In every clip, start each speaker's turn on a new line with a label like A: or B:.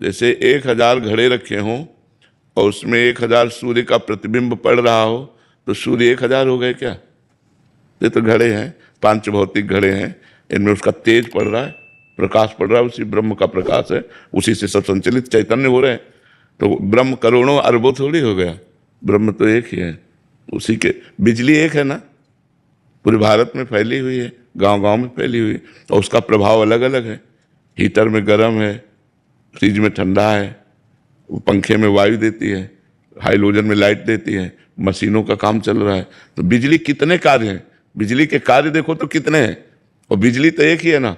A: जैसे 1000 घड़े रखे हों और उसमें 1000 सूर्य का प्रतिबिंब पड़ रहा हो, तो सूर्य 1000 हो गए क्या? ये तो घड़े हैं, पांच भौतिक घड़े हैं, इनमें उसका तेज पड़ रहा है, प्रकाश पड़ रहा है, उसी ब्रह्म का प्रकाश है, उसी से सब संचलित चैतन्य हो रहे हैं। तो ब्रह्म करोड़ों अरबों थोड़ी हो गया, ब्रह्म तो एक ही है। उसी के बिजली एक है ना, पूरे भारत में फैली हुई है, गांव गांव में फैली हुई है, और उसका प्रभाव अलग अलग है। हीटर में गर्म है, फ्रिज में ठंडा है, पंखे में वायु देती है, हाइड्रोजन में लाइट देती है, मशीनों का काम चल रहा है। तो बिजली कितने कार्य हैं, बिजली के कार्य देखो तो कितने हैं। और बिजली तो एक ही है ना,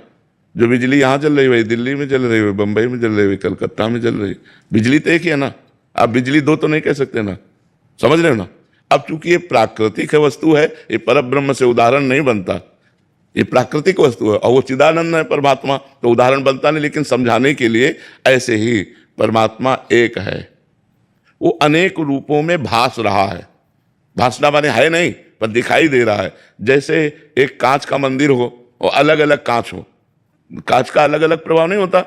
A: जो बिजली यहाँ चल रही है दिल्ली में चल रही है, बम्बई में चल रही है, कलकत्ता में चल रही है, बिजली तो एक ही है ना। आप बिजली दो तो नहीं कह सकते ना, समझ रहे हो ना। अब चूंकि ये प्राकृतिक वस्तु है, ये परब्रह्म से उदाहरण नहीं बनता, ये प्राकृतिक वस्तु है, और वो चिदानंद है परमात्मा, तो उदाहरण बनता नहीं। लेकिन समझाने के लिए ऐसे ही परमात्मा एक है, वो अनेक रूपों में भास रहा है। भासना माने है नहीं, पर दिखाई दे रहा है। जैसे एक कांच का मंदिर हो और अलग अलग कांच हो, कांच का अलग अलग प्रभाव नहीं होता,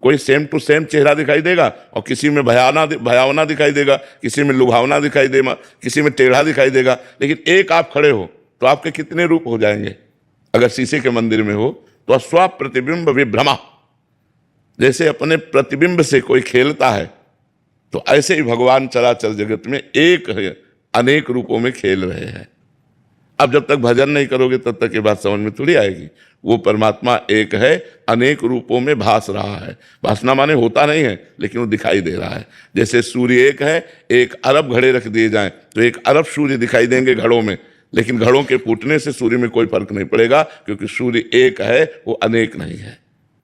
A: कोई सेम टू सेम चेहरा दिखाई देगा, और किसी में भयावना दिखाई देगा, किसी में लुभावना दिखाई देगा, किसी में टेढ़ा दिखाई देगा। लेकिन एक आप खड़े हो तो आपके कितने रूप हो जाएंगे। अगर शीशे के मंदिर में हो तो स्व प्रतिबिंब विभ्रमा, जैसे अपने प्रतिबिंब से कोई खेलता है, तो ऐसे ही भगवान चराचर जगत में एक है, अनेक रूपों में खेल रहे हैं। अब जब तक भजन नहीं करोगे तब तक ये बात समझ में थोड़ी आएगी। वो परमात्मा एक है, अनेक रूपों में भास रहा है। भासना माने होता नहीं है, लेकिन वो दिखाई दे रहा है। जैसे सूर्य एक है, 1 अरब घड़े रख दिए जाएं तो 1 अरब सूर्य दिखाई देंगे घड़ों में, लेकिन घड़ों के फूटने से सूर्य में कोई फर्क नहीं पड़ेगा, क्योंकि सूर्य एक है, वो अनेक नहीं है।